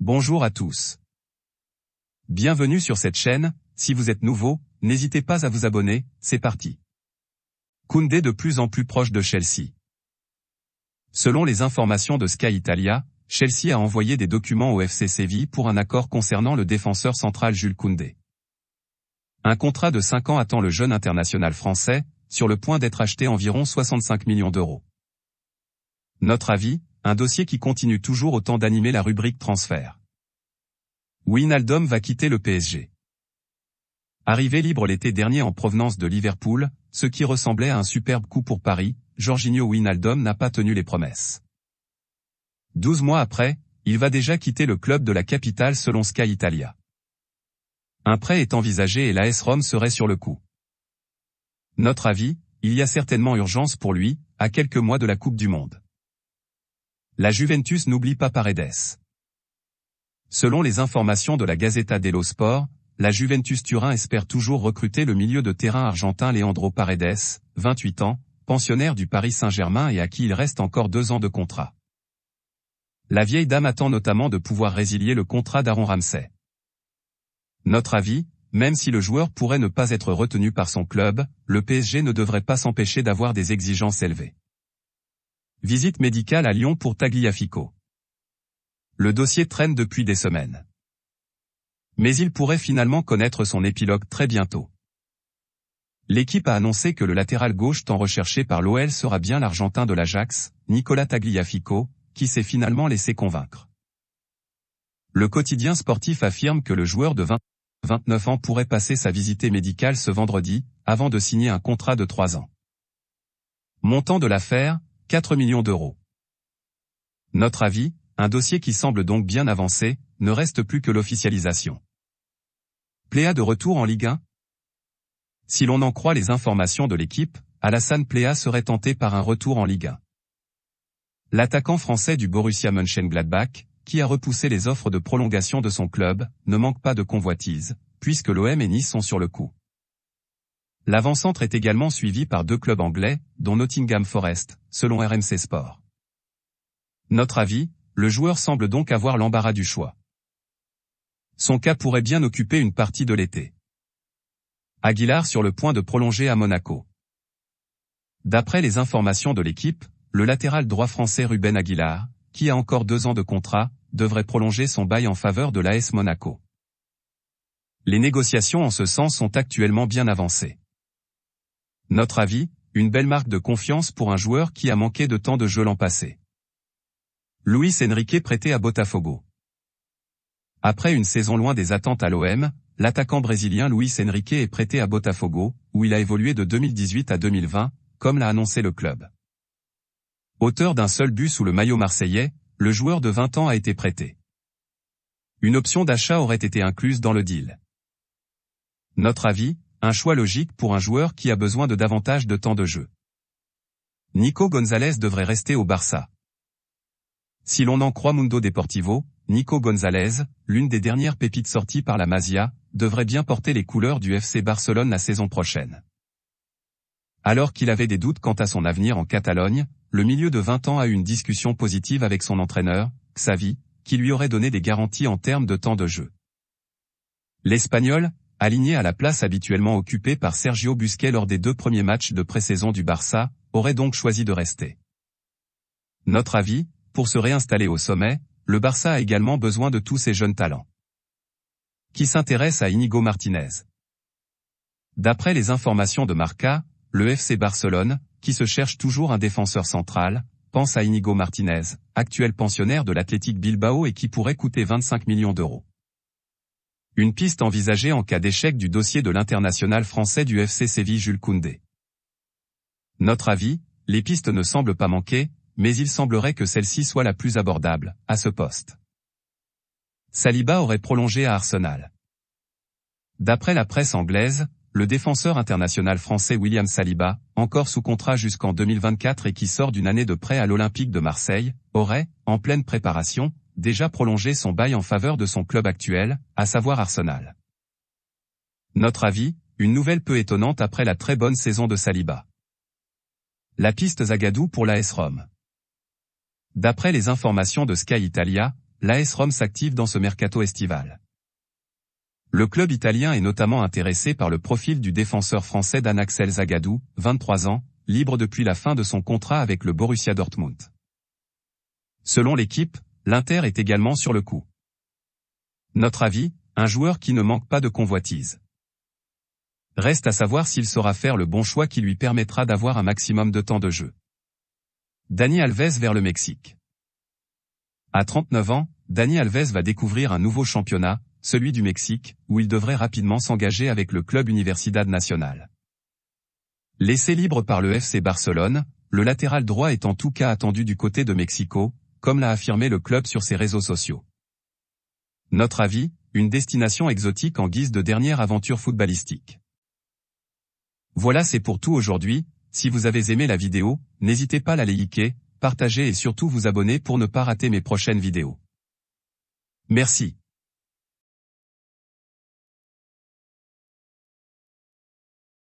Bonjour à tous. Bienvenue sur cette chaîne, si vous êtes nouveau, n'hésitez pas à vous abonner, c'est parti. Koundé de plus en plus proche de Chelsea. Selon les informations de Sky Italia, Chelsea a envoyé des documents au FC Séville pour un accord concernant le défenseur central Jules Koundé. Un contrat de 5 ans attend le jeune international français, sur le point d'être acheté environ 65 millions d'euros. Notre avis, un dossier qui continue toujours autant d'animer la rubrique transfert. Wijnaldum va quitter le PSG. Arrivé libre l'été dernier en provenance de Liverpool, ce qui ressemblait à un superbe coup pour Paris, Georginio Wijnaldum n'a pas tenu les promesses. 12 mois après, il va déjà quitter le club de la capitale selon Sky Italia. Un prêt est envisagé et l'AS Rome serait sur le coup. Notre avis, il y a certainement urgence pour lui, à quelques mois de la Coupe du Monde. La Juventus n'oublie pas Paredes. Selon les informations de la Gazzetta dello Sport, la Juventus Turin espère toujours recruter le milieu de terrain argentin Leandro Paredes, 28 ans, pensionnaire du Paris Saint-Germain et à qui il reste encore 2 ans de contrat. La vieille dame attend notamment de pouvoir résilier le contrat d'Aaron Ramsey. Notre avis, même si le joueur pourrait ne pas être retenu par son club, le PSG ne devrait pas s'empêcher d'avoir des exigences élevées. Visite médicale à Lyon pour Tagliafico. Le dossier traîne depuis des semaines. Mais il pourrait finalement connaître son épilogue très bientôt. L'équipe a annoncé que le latéral gauche tant recherché par l'OL sera bien l'Argentin de l'Ajax, Nicolas Tagliafico, qui s'est finalement laissé convaincre. Le quotidien sportif affirme que le joueur de 29 ans pourrait passer sa visite médicale ce vendredi, avant de signer un contrat de 3 ans. Montant de l'affaire, 4 millions d'euros. Notre avis, un dossier qui semble donc bien avancé, ne reste plus que l'officialisation. Pléa de retour en Ligue 1 ? Si l'on en croit les informations de l'équipe, Alassane Pléa serait tenté par un retour en Ligue 1. L'attaquant français du Borussia Mönchengladbach, qui a repoussé les offres de prolongation de son club, ne manque pas de convoitise, puisque l'OM et Nice sont sur le coup. L'avant-centre est également suivi par 2 clubs anglais, dont Nottingham Forest, selon RMC Sport. Notre avis, le joueur semble donc avoir l'embarras du choix. Son cas pourrait bien occuper une partie de l'été. Aguilar sur le point de prolonger à Monaco. D'après les informations de l'équipe, le latéral droit français Ruben Aguilar, qui a encore 2 ans de contrat, devrait prolonger son bail en faveur de l'AS Monaco. Les négociations en ce sens sont actuellement bien avancées. Notre avis, une belle marque de confiance pour un joueur qui a manqué de temps de jeu l'an passé. Luis Enrique prêté à Botafogo. Après une saison loin des attentes à l'OM, l'attaquant brésilien Luis Enrique est prêté à Botafogo, où il a évolué de 2018 à 2020, comme l'a annoncé le club. Auteur d'un seul but sous le maillot marseillais, le joueur de 20 ans a été prêté. Une option d'achat aurait été incluse dans le deal. Notre avis, un choix logique pour un joueur qui a besoin de davantage de temps de jeu. Nico Gonzalez devrait rester au Barça. Si l'on en croit Mundo Deportivo, Nico Gonzalez, l'une des dernières pépites sorties par la Masia, devrait bien porter les couleurs du FC Barcelone la saison prochaine. Alors qu'il avait des doutes quant à son avenir en Catalogne, le milieu de 20 ans a eu une discussion positive avec son entraîneur, Xavi, qui lui aurait donné des garanties en termes de temps de jeu. L'Espagnol, aligné à la place habituellement occupée par Sergio Busquets lors des 2 premiers matchs de pré-saison du Barça, aurait donc choisi de rester. Notre avis, pour se réinstaller au sommet, le Barça a également besoin de tous ces jeunes talents. Qui s'intéresse à Íñigo Martínez. D'après les informations de Marca, le FC Barcelone, qui se cherche toujours un défenseur central, pense à Íñigo Martínez, actuel pensionnaire de l'Athletic Bilbao et qui pourrait coûter 25 millions d'euros. Une piste envisagée en cas d'échec du dossier de l'international français du FC Séville Jules Koundé. Notre avis, les pistes ne semblent pas manquer, mais il semblerait que celle-ci soit la plus abordable, à ce poste. Saliba aurait prolongé à Arsenal. D'après la presse anglaise, le défenseur international français William Saliba, encore sous contrat jusqu'en 2024 et qui sort d'une année de prêt à l'Olympique de Marseille, aurait, en pleine préparation, déjà prolongé son bail en faveur de son club actuel, à savoir Arsenal. Notre avis, une nouvelle peu étonnante après la très bonne saison de Saliba. La piste Zagadou pour l'AS Rome. D'après les informations de Sky Italia, l'AS Rome s'active dans ce mercato estival. Le club italien est notamment intéressé par le profil du défenseur français Dan Axel Zagadou, 23 ans, libre depuis la fin de son contrat avec le Borussia Dortmund. Selon l'équipe, l'Inter est également sur le coup. Notre avis, un joueur qui ne manque pas de convoitise. Reste à savoir s'il saura faire le bon choix qui lui permettra d'avoir un maximum de temps de jeu. Dani Alves vers le Mexique. À 39 ans, Dani Alves va découvrir un nouveau championnat, celui du Mexique, où il devrait rapidement s'engager avec le club Universidad Nacional. Laissé libre par le FC Barcelone, le latéral droit est en tout cas attendu du côté de Mexico, comme l'a affirmé le club sur ses réseaux sociaux. Notre avis, une destination exotique en guise de dernière aventure footballistique. Voilà, c'est pour tout aujourd'hui. Si vous avez aimé la vidéo, n'hésitez pas à la liker, partager et surtout vous abonner pour ne pas rater mes prochaines vidéos. Merci.